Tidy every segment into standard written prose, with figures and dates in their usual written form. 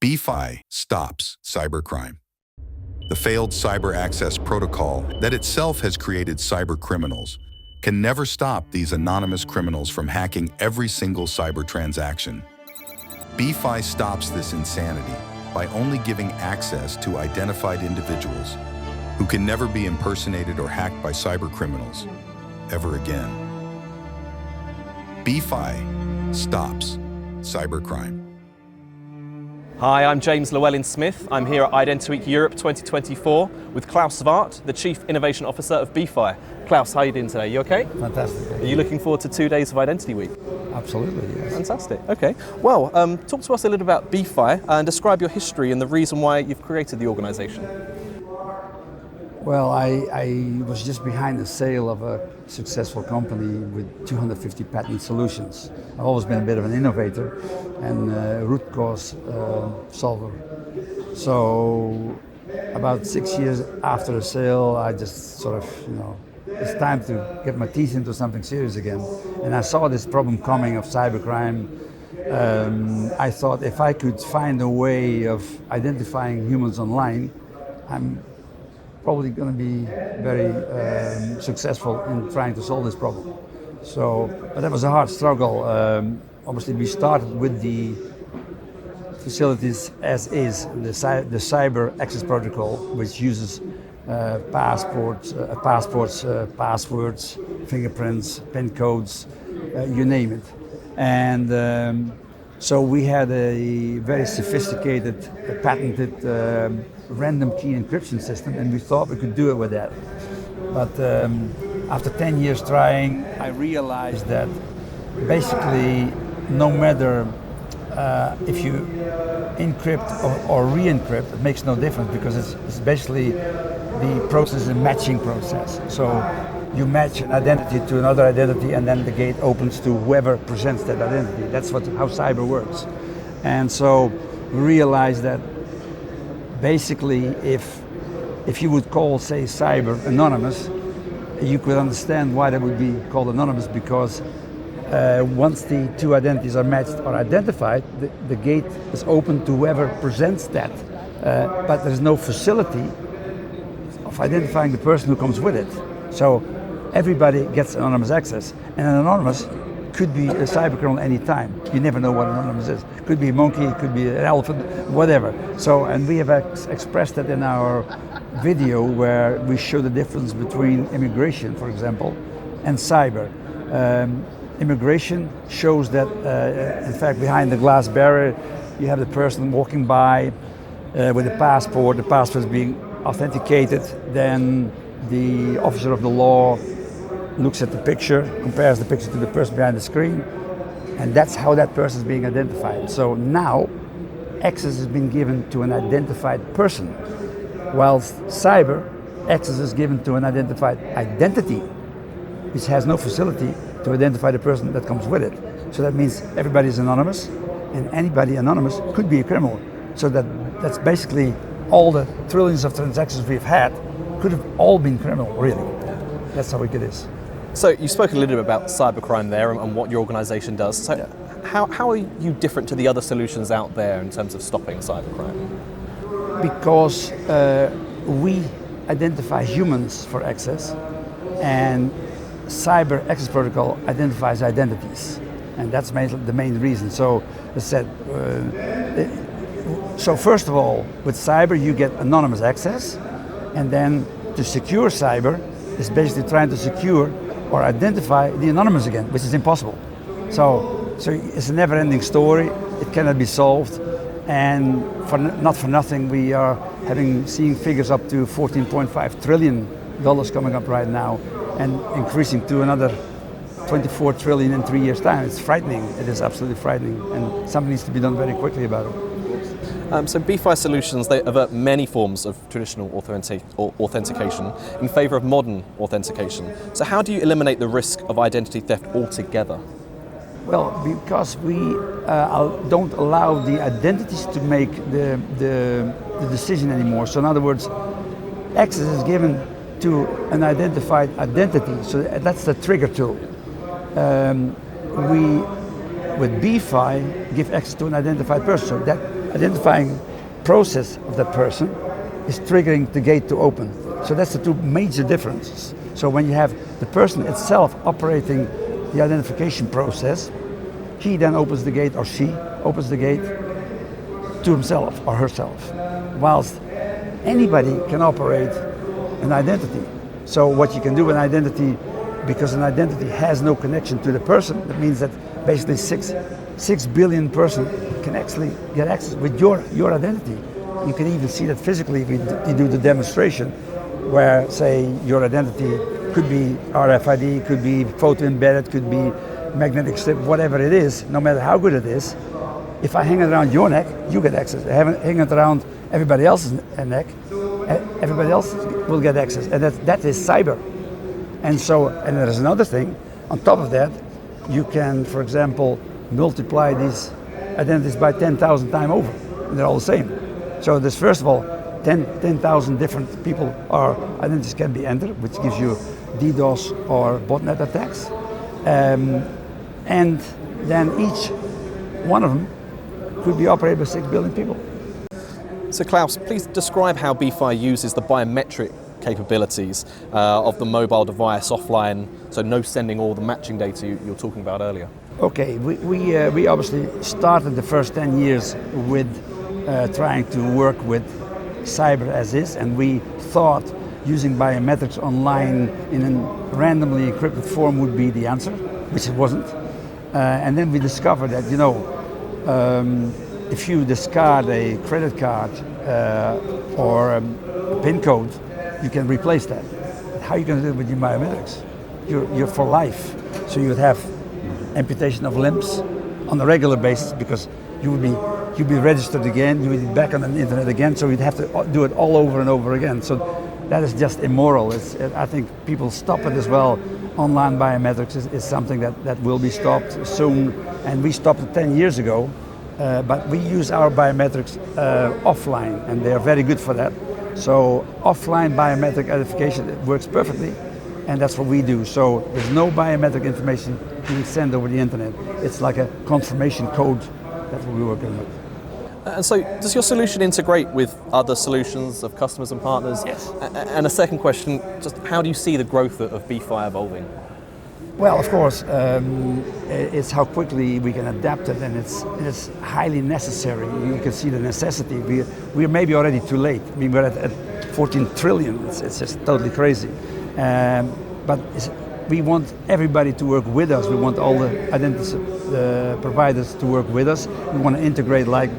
BFI stops cybercrime. The failed cyber access protocol that itself has created cybercriminals can never stop these anonymous criminals from hacking every single cyber transaction. BFI stops this insanity by only giving access to identified individuals who can never be impersonated or hacked by cybercriminals ever again. BFI stops cybercrime. Hi, I'm James Llewellyn-Smith. I'm here at Identity Week Europe 2024 with Klaas Zwart, the Chief Innovation Officer of BFI. Klaas, how are you doing today? You okay? Fantastic. Are you looking forward to 2 days of Identity Week? Absolutely, yes. Fantastic. Okay. Well, talk to us a little about BFI and describe your history and the reason why you've created the organisation. Well, I was just behind the sale of a successful company with 250 patent solutions. I've always been a bit of an innovator and root cause solver. So about 6 years after the sale, I just sort of, it's time to get my teeth into something serious again. And I saw this problem coming of cybercrime. I thought if I could find a way of identifying humans online, I'm probably going to be very successful in trying to solve this problem. But that was a hard struggle. Obviously, we started with the facilities as is, the cyber access protocol, which uses passports, passwords, fingerprints, PIN codes, you name it. And so we had a very sophisticated, patented random key encryption system, and we thought we could do it with that. But after 10 years trying, I realized that basically no matter if you encrypt or re-encrypt, it makes no difference, because it's basically the process is a matching process. So you match an identity to another identity, and then the gate opens to whoever presents that identity. That's how cyber works. And so we realized that basically if you would call, say, cyber anonymous, you could understand why that would be called anonymous, because once the two identities are matched or identified, the gate is open to whoever presents that. But there's no facility of identifying the person who comes with it. So everybody gets anonymous access, and an anonymous could be a cybercriminal any time. You never know what an anonymous is. It could be a monkey, it could be an elephant, whatever. So, and we have expressed that in our video where we show the difference between immigration, for example, and cyber. Immigration shows that, in fact, behind the glass barrier, you have the person walking by with a passport. The passport is being authenticated. Then the officer of the law looks at the picture, compares the picture to the person behind the screen, and that's how that person is being identified. So now, access has been given to an identified person, whilst cyber, access is given to an identified identity, which has no facility to identify the person that comes with it. So that means everybody is anonymous, and anybody anonymous could be a criminal. So that's basically all the trillions of transactions we've had could have all been criminal, really. That's how wicked it is. So you spoke a little bit about cybercrime there and what your organisation does. So yeah. How are you different to the other solutions out there in terms of stopping cybercrime? Because we identify humans for access, and cyber access protocol identifies identities, and that's the main reason. So as I said, so first of all, with cyber you get anonymous access, and then to secure cyber is basically trying to secure or identify the anonymous again, which is impossible. So it's a never-ending story. It cannot be solved, and not for nothing, we are seeing figures up to $14.5 trillion coming up right now, and increasing to another 24 trillion in 3 years' time. It's frightening. It is absolutely frightening, and something needs to be done very quickly about it. So BFI solutions, they avert many forms of traditional authentication in favour of modern authentication. So how do you eliminate the risk of identity theft altogether? Well, because we don't allow the identities to make the decision anymore. So in other words, access is given to an identified identity. So that's the trigger tool. We, with BFI, give access to an identified person. So that identifying process of that person is triggering the gate to open. So that's the two major differences. So when you have the person itself operating the identification process, he then opens the gate, or she opens the gate to himself or herself, whilst anybody can operate an identity. So what you can do with an identity, because an identity has no connection to the person, that means that basically 6 billion person can actually get access with your identity. You can even see that physically if you do the demonstration, where say your identity could be RFID, could be photo embedded, could be magnetic strip, whatever it is, no matter how good it is. If I hang it around your neck, you get access. Hang it around everybody else's neck, everybody else will get access. And that is cyber. And there's another thing, on top of that, you can, for example, multiply these identities by 10,000 times over, and they're all the same. So there's, first of all, 10,000 different people or identities can be entered, which gives you DDoS or botnet attacks. And then each one of them could be operated by 6 billion people. So Klaus, please describe how BeFi uses the biometric capabilities of the mobile device offline, so no sending all the matching data you were talking about earlier. Okay, we obviously started the first 10 years with trying to work with cyber as is, and we thought using biometrics online in a randomly encrypted form would be the answer, which it wasn't. And then we discovered that, if you discard a credit card or a PIN code, you can replace that. How are you going to do it with your biometrics? You're for life. So you would have amputation of limbs on a regular basis, because you'd be registered again, you would be back on the internet again, so you'd have to do it all over and over again. So that is just immoral. I think people stop it as well. Online biometrics is something that will be stopped soon, and we stopped it 10 years ago, but we use our biometrics offline, and they are very good for that. So offline biometric identification works perfectly, and that's what we do. So there's no biometric information being sent over the internet. It's like a confirmation code. That's what we're working with. And so does your solution integrate with other solutions of customers and partners? Yes. And a second question, just how do you see the growth of BeFi evolving? Well, of course, it's how quickly we can adapt it, and it's highly necessary. You can see the necessity. We're maybe already too late. I mean, we're at 14 trillion. It's just totally crazy. But we want everybody to work with us. We want all the identity providers to work with us. We want to integrate like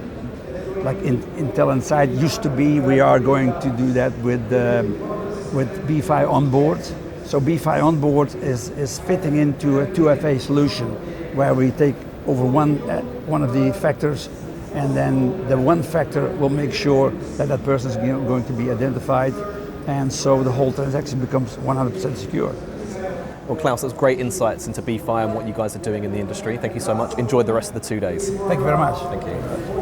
Intel Inside used to be. We are going to do that with BeFi Onboard. So BeFi Onboard is fitting into a 2FA solution, where we take over one of the factors, and then the one factor will make sure that person is going to be identified, and so the whole transaction becomes 100% secure. Well, Klaus, that's great insights into BeFi and what you guys are doing in the industry. Thank you so much. Enjoy the rest of the 2 days. Thank you very much. Thank you.